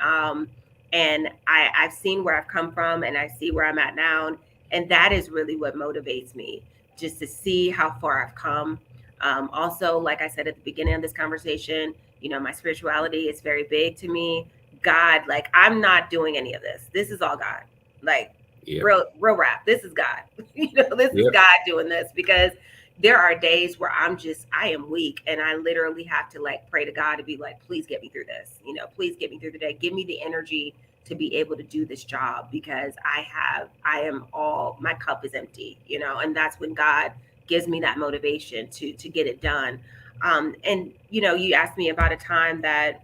And I've seen where I've come from, and I see where I'm at now. And that is really what motivates me, just to see how far I've come. Also, like I said at the beginning of this conversation, my spirituality is very big to me. God, like, I'm not doing any of this. This is all God. Like, Yep. real rap. This is God. This is Yep. God doing this, because there are days where I am weak, and I literally have to like pray to God to be like, please get me through this. Please get me through the day. Give me the energy to be able to do this job, because my cup is empty, and that's when God gives me that motivation to get it done. And you asked me about a time that,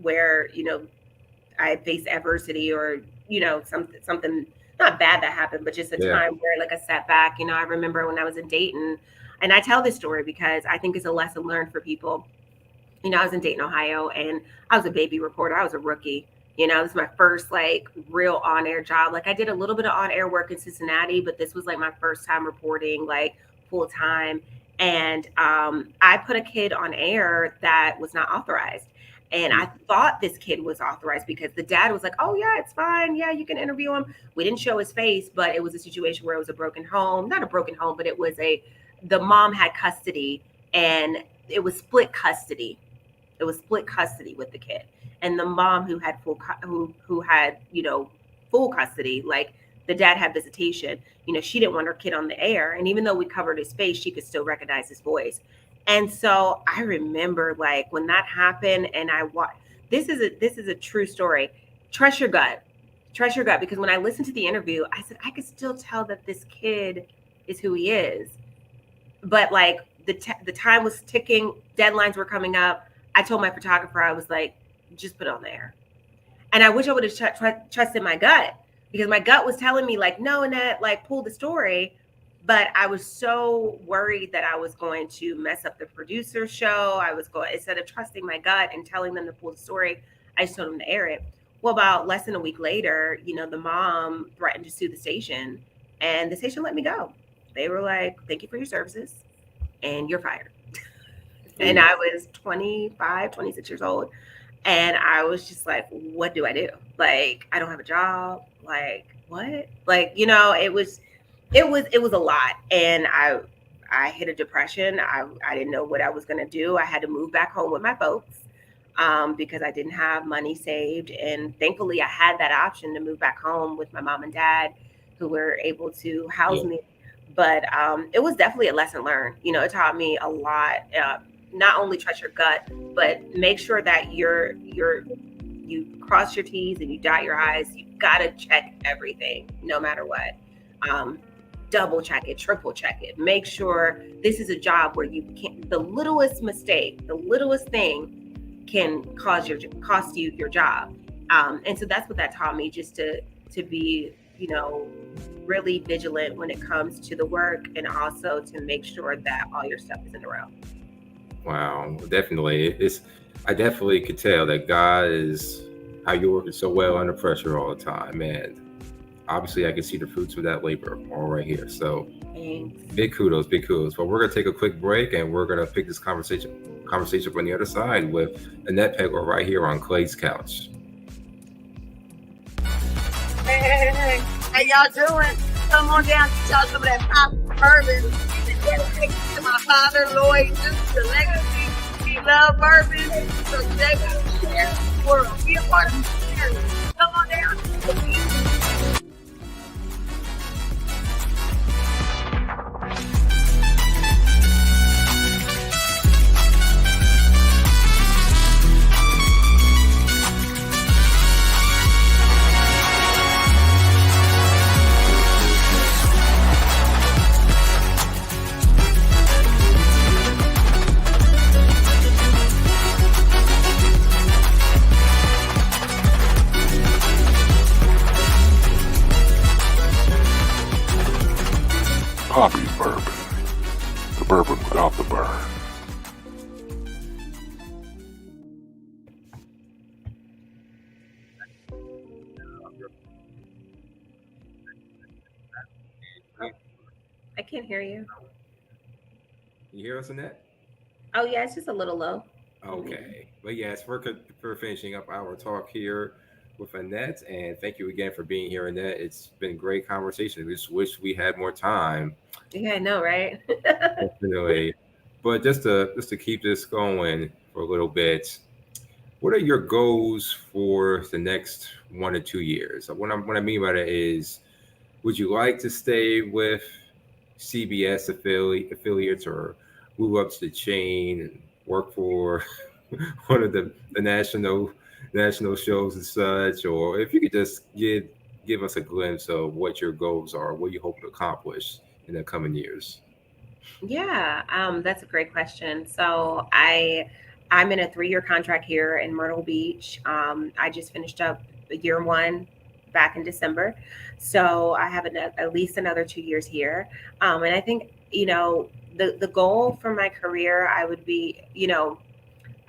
where, I faced adversity, or, something not bad that happened, but just a Yeah. time where like a setback. I remember when I was in Dayton, and I tell this story because I think it's a lesson learned for people. I was in Dayton, Ohio, and I was a baby reporter. I was a rookie. This is my first like real on-air job. Like I did a little bit of on-air work in Cincinnati, but this was like my first time reporting like full time. And I put a kid on air that was not authorized. And I thought this kid was authorized because the dad was like, "Oh yeah, it's fine. Yeah, you can interview him." We didn't show his face, but it was a situation where it was a broken home, not a broken home, but the mom had custody, and it was split custody. It was split custody with the kid, and the mom who had who had full custody, like the dad had visitation. She didn't want her kid on the air, and even though we covered his face, she could still recognize his voice. And so I remember like when that happened, and I watched. This is a true story. Trust your gut. Trust your gut, because when I listened to the interview, I said I could still tell that this kid is who he is, but like the time was ticking, deadlines were coming up. I told my photographer, I was like, just put it on the air. And I wish I would have trusted my gut, because my gut was telling me like, no, Annette, like pull the story. But I was so worried that I was going to mess up the producer's show. Instead of trusting my gut and telling them to pull the story, I just told them to air it. Well, about less than a week later, the mom threatened to sue the station, and the station let me go. They were like, thank you for your services, and you're fired. And I was 25, 26 years old. And I was just like, what do I do? Like, I don't have a job. Like, what? Like, it was a lot. And I hit a depression. I didn't know what I was going to do. I had to move back home with my folks because I didn't have money saved. And thankfully, I had that option to move back home with my mom and dad, who were able to house me. But it was definitely a lesson learned. It taught me a lot. Not only trust your gut, but make sure that you cross your T's and you dot your I's. You gotta check everything, no matter what. Double check it, triple check it. Make sure this is a job where you can't. The littlest mistake, the littlest thing, can cost you your job. And so that's what that taught me, just to be, really vigilant when it comes to the work, and also to make sure that all your stuff is in a row. Wow, definitely. I definitely could tell that God is how you're working so well under pressure all the time, and obviously I can see the fruits of that labor all right here. So Thanks. Big kudos. But we're gonna take a quick break, and we're gonna pick this conversation up on the other side with Annette Pegler right here on Clay's Couch. Hey, how y'all doing? Come on down to y'all some of that pop bourbon. Dedicated to my father, Lloyd Dukes, the legacy. He loved bourbon, so today we share the world. Be a part of the series. Come on down. Poppy bourbon. The bourbon without the burn. I can't hear you. You hear us, Annette? Oh yeah, it's just a little low. Okay. But yes, we're finishing up our talk here with Annette, and thank you again for being here, Annette. It's been a great conversation. We just wish we had more time. Yeah, I know, right? Definitely. But just to keep this going for a little bit, what are your goals for the next 1 to 2 years? What I mean by that is, would you like to stay with CBS affiliates or move up to the chain and work for one of the national shows and such, or if you could just give us a glimpse of what your goals are, what you hope to accomplish in the coming years. Yeah, that's a great question. So I'm in a 3-year contract here in Myrtle Beach. I just finished up year one back in December, so I have at least another 2 years here. And I think the goal for my career, I would be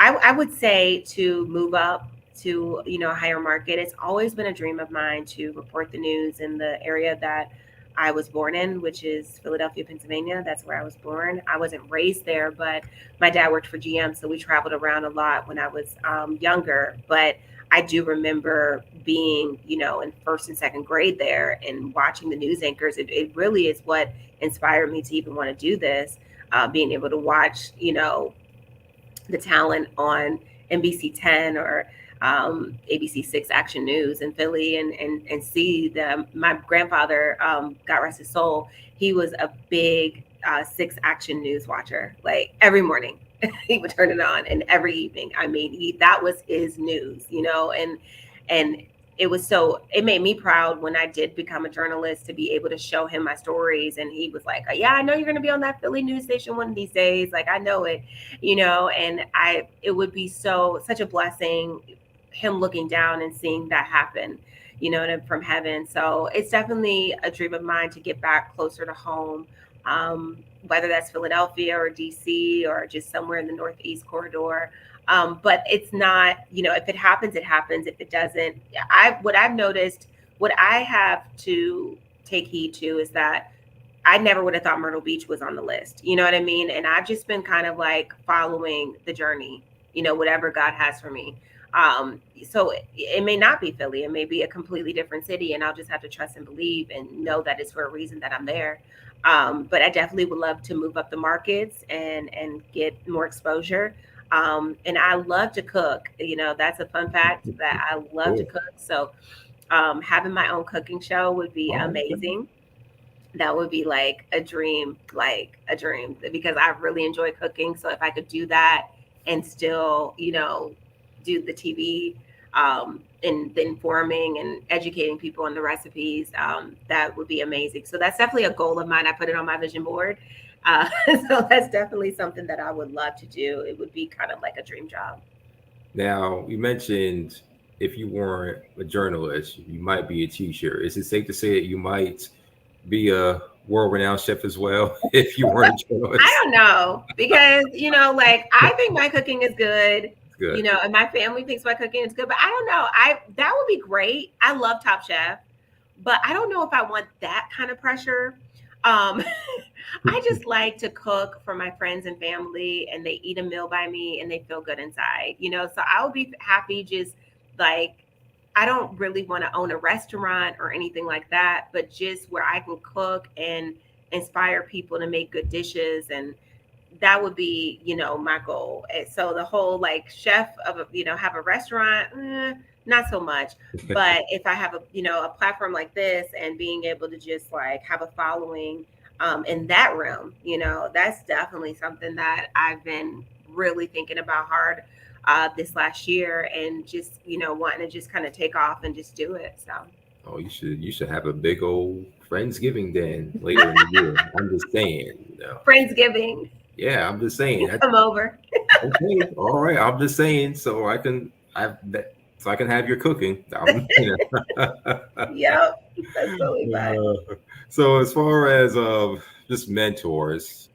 I would say to move up to a higher market. It's always been a dream of mine to report the news in the area that I was born in, which is Philadelphia, Pennsylvania. That's where I was born. I wasn't raised there, but my dad worked for GM, so we traveled around a lot when I was younger. But I do remember being, in first and second grade there and watching the news anchors. It really is what inspired me to even want to do this. Being able to watch, the talent on NBC 10 or ABC 6 Action News in Philly and see them. My grandfather, God rest his soul, he was a big 6 Action News watcher. Like every morning he would turn it on, and every evening. I mean, that was his news, and it made me proud when I did become a journalist to be able to show him my stories. And he was like, yeah, I know you're going to be on that Philly news station one of these days. Like, I know it, and it would be such a blessing, him looking down and seeing that happen, from heaven. So it's definitely a dream of mine to get back closer to home. Whether that's Philadelphia or DC or just somewhere in the Northeast corridor. But it's not, if it happens, it happens. If it doesn't, what I've noticed, what I have to take heed to is that I never would have thought Myrtle Beach was on the list. You know what I mean? And I've just been kind of like following the journey, whatever God has for me. So it may not be Philly. It may be a completely different city, and I'll just have to trust and believe and know that it's for a reason that I'm there. But I definitely would love to move up the markets and get more exposure. And I love to cook. That's a fun fact that I love to cook. So having my own cooking show would be amazing. That would be like a dream, because I really enjoy cooking. So if I could do that and still, do the TV and the informing and educating people on the recipes, that would be amazing. So that's definitely a goal of mine. I put it on my vision board. So that's definitely something that I would love to do. It would be kind of like a dream job. Now, you mentioned if you weren't a journalist, you might be a teacher. Is it safe to say that you might be a world-renowned chef as well if you weren't a journalist? I don't know, because I think my cooking is good. Good. And my family thinks my cooking is good, but I don't know. That would be great. I love Top Chef, but I don't know if I want that kind of pressure. I just like to cook for my friends and family, and they eat a meal by me and they feel good inside, so I would be happy just I don't really want to own a restaurant or anything like that, but just where I can cook and inspire people to make good dishes. And that would be, my goal. And so the whole chef of have a restaurant, not so much. But if I have a platform like this and being able to just have a following in that realm, that's definitely something that I've been really thinking about hard this last year, and just wanting to just kind of take off and just do it. So you should have a big old Friendsgiving then later in the year. I'm just saying, Friendsgiving. Yeah, I'm just saying. Come over. Okay, all right. I'm just saying, so I can have your cooking. Yep, that's totally fine. So as far as just mentors,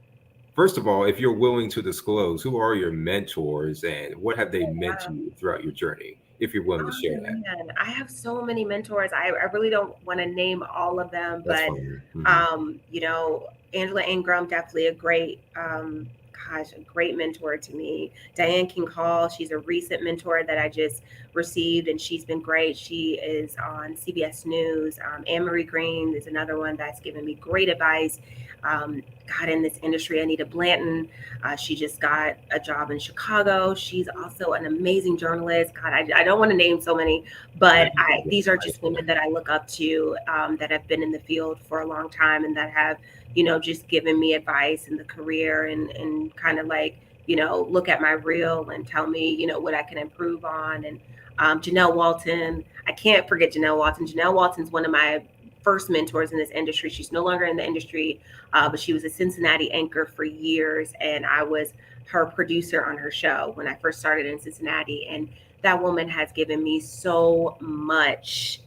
first of all, if you're willing to disclose, who are your mentors and what have they meant to you throughout your journey? If you're willing to share that. Man, I have so many mentors. I really don't want to name all of them, That's but fine. Angela Ingram, definitely a great mentor to me. Diane King Hall, she's a recent mentor that I just received, and she's been great. She is on CBS News. Anne-Marie Green is another one that's given me great advice. God, in this industry, Anita Blanton, she just got a job in Chicago. She's also an amazing journalist. God, I don't want to name so many, but these are just women that I look up to, that have been in the field for a long time and that have, just given me advice in the career and kind of like, look at my reel and tell me, what I can improve on. And Janelle Walton, I can't forget Janelle Walton. Janelle Walton's one of my first mentors in this industry. She's no longer in the industry, but she was a Cincinnati anchor for years, and I was her producer on her show when I first started in Cincinnati. And that woman has given me so much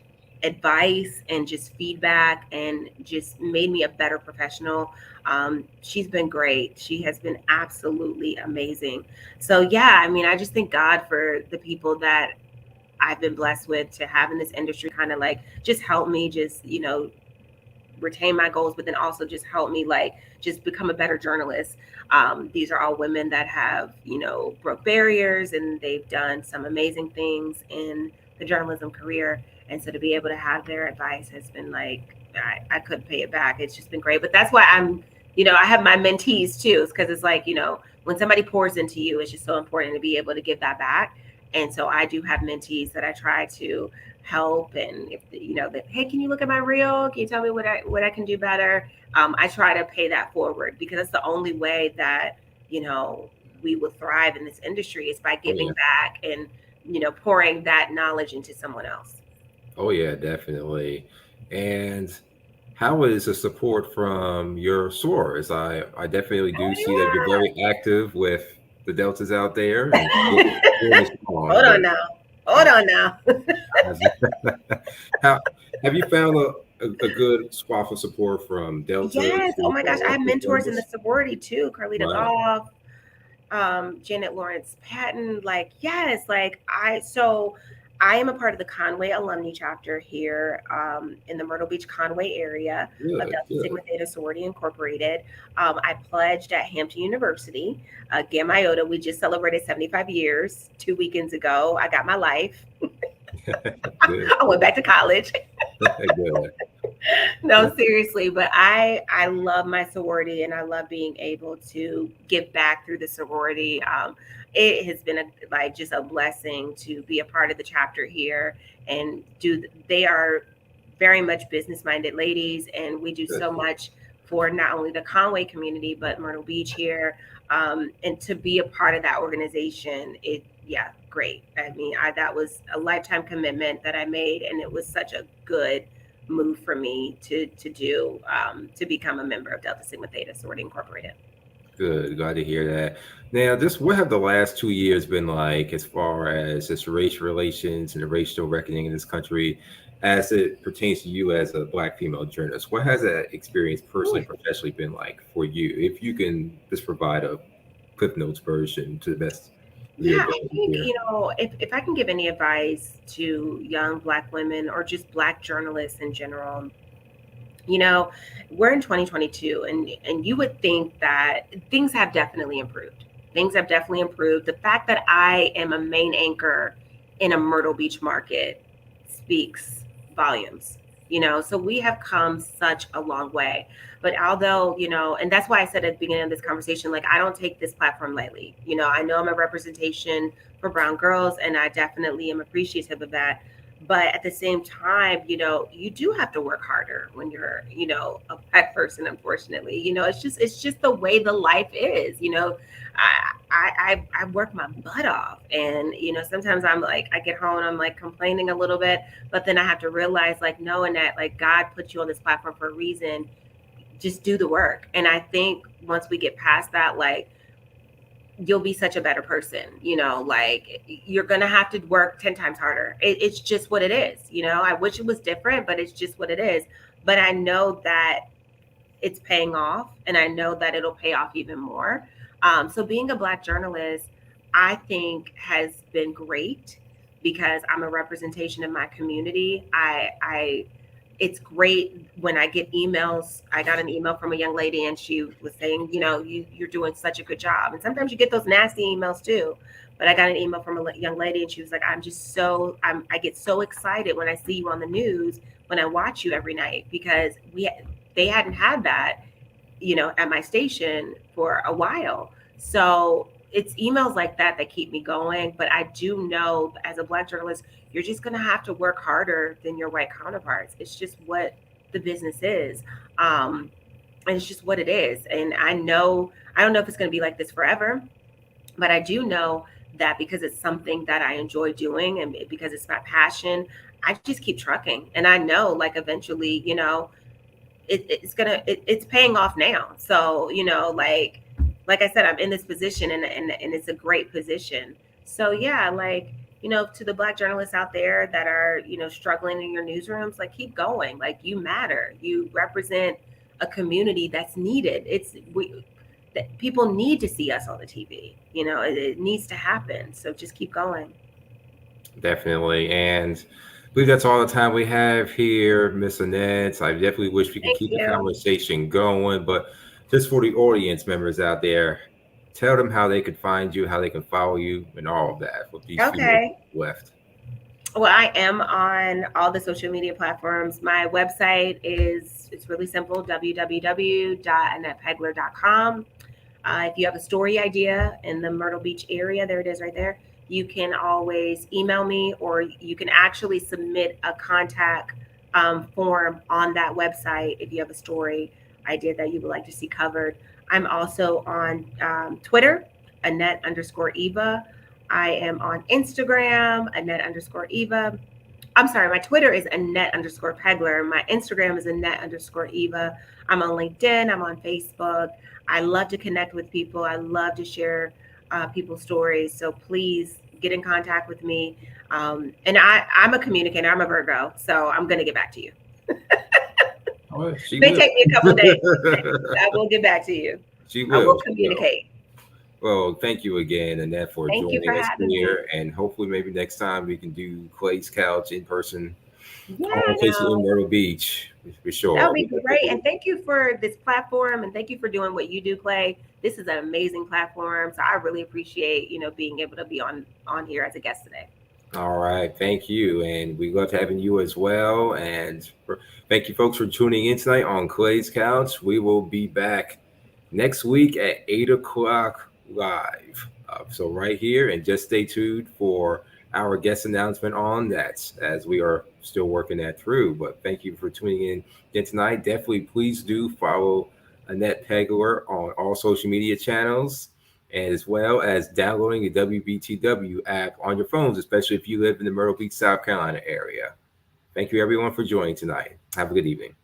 advice and just feedback and just made me a better professional. She's been great. She has been absolutely amazing. So yeah, I mean, I just thank God for the people that I've been blessed with to have in this industry, kind of like just help me just, retain my goals, but then also just help me like just become a better journalist. These are all women that have, broke barriers, and they've done some amazing things in the journalism career. And so to be able to have their advice has been like, I couldn't pay it back. It's just been great. But that's why I'm, I have my mentees too, because it's like, when somebody pours into you, it's just so important to be able to give that back. And so I do have mentees that I try to help. And if hey, can you look at my reel? Can you tell me what I can do better? I try to pay that forward, because that's the only way that, we will thrive in this industry, is by giving back and, pouring that knowledge into someone else. Oh yeah, definitely. And how is the support from your sorors? I definitely do see that you're very active with the Deltas out there. And Hold on now. How have you found a good swath of support from Delta? Yes. Oh my gosh, I have mentors in the sorority too. Carlita Goff, Janet Lawrence Patton. Like, yes, like I am a part of the Conway alumni chapter here in the Myrtle Beach Conway area of Delta Sigma Theta Sorority Incorporated. I pledged at Hampton University, Gamma Iota. We just celebrated 75 years 2 weekends ago. I got my life. I went back to college. No, seriously, but I love my sorority, and I love being able to give back through the sorority. It has been just a blessing to be a part of the chapter here, and they are very much business-minded ladies, and we do so much for not only the Conway community, but Myrtle Beach here. And to be a part of that organization, great. I mean, that was a lifetime commitment that I made, and it was such a good move for me to do, to become a member of Delta Sigma Theta Sorority Incorporated. Good, glad to hear that. Now, what have the last 2 years been like as far as just race relations and the racial reckoning in this country, as it pertains to you as a Black female journalist? What has that experience personally, professionally been like for you? If you can just provide a Cliff Notes version to the best. Yeah, I think, if I can give any advice to young Black women or just Black journalists in general, we're in 2022, and you would think that things have definitely improved. Things have definitely improved. The fact that I am a main anchor in a Myrtle Beach market speaks volumes. So we have come such a long way. But although, and that's why I said at the beginning of this conversation, like, I don't take this platform lightly. I know I'm a representation for brown girls, and I definitely am appreciative of that. But at the same time, you do have to work harder when you're, a Black person, unfortunately. It's just the way the life is. I work my butt off, and sometimes I'm like, I get home and I'm like complaining a little bit, but then I have to realize, like, knowing that, like, God put you on this platform for a reason. Just do the work. And I think once we get past that, like, you'll be such a better person. Like, you're gonna have to work 10 times harder. It's just what it is. I wish it was different, but it's just what it is. But I know that it's paying off, and I know that it'll pay off even more. So being a Black journalist, I think, has been great, because I'm a representation of my community. I it's great when I get emails. I got an email from a young lady and she was saying, you're doing such a good job. And sometimes you get those nasty emails too. But I got an email from a young lady and she was like, I get so excited when I see you on the news, when I watch you every night, because they hadn't had that, at my station for a while. So it's emails like that that keep me going. But I do know, as a Black journalist, you're just going to have to work harder than your white counterparts. It's just what the business is. And it's just what it is. And I don't know if it's going to be like this forever, but I do know that because it's something that I enjoy doing and because it's my passion, I just keep trucking. And I know, like, eventually, it's paying off now. So, like I said, I'm in this position and it's a great position. So yeah, like, to the Black journalists out there that are, struggling in your newsrooms, like, keep going. Like, you matter. You represent a community that's needed. That people need to see us on the TV. It needs to happen. So just keep going. Definitely. And I believe that's all the time we have here, Miss Annette. I definitely wish we could keep the conversation going, but just for the audience members out there, tell them how they can find you, how they can follow you, and all of that with these few minutes left. Well, I am on all the social media platforms. My website it's really simple, www.annettepegler.com. If you have a story idea in the Myrtle Beach area, there it is right there. You can always email me, or you can actually submit a contact form on that website if you have a story idea that you would like to see covered. I'm also on Twitter, Annette_Eva. I am on Instagram, Annette_Eva. I'm sorry, my Twitter is Annette_Pegler. My Instagram is Annette_Eva. I'm on LinkedIn. I'm on Facebook. I love to connect with people. I love to share people's stories. So please get in contact with me. And I'm a communicator. I'm a Virgo. So I'm going to get back to you. It may take me a couple of days. I will get back to you. I will communicate. Well, thank you again, Annette, for joining us here. And hopefully maybe next time we can do Clay's Couch in person. Conversation in Myrtle Beach, for sure. That would be great. And thank you for this platform, and thank you for doing what you do, Clay. This is an amazing platform. So I really appreciate, being able to be on here as a guest today. All right. Thank you. And we love having you as well. And thank you, folks, for tuning in tonight on Clay's Couch. We will be back next week at 8 o'clock live. So right here, and just stay tuned for our guest announcement on that, as we are still working that through. But thank you for tuning in again tonight. Definitely, please do follow Annette Pegler on all social media channels, as well as downloading the WBTW app on your phones, especially if you live in the Myrtle Beach, South Carolina area. Thank you, everyone, for joining tonight. Have a good evening.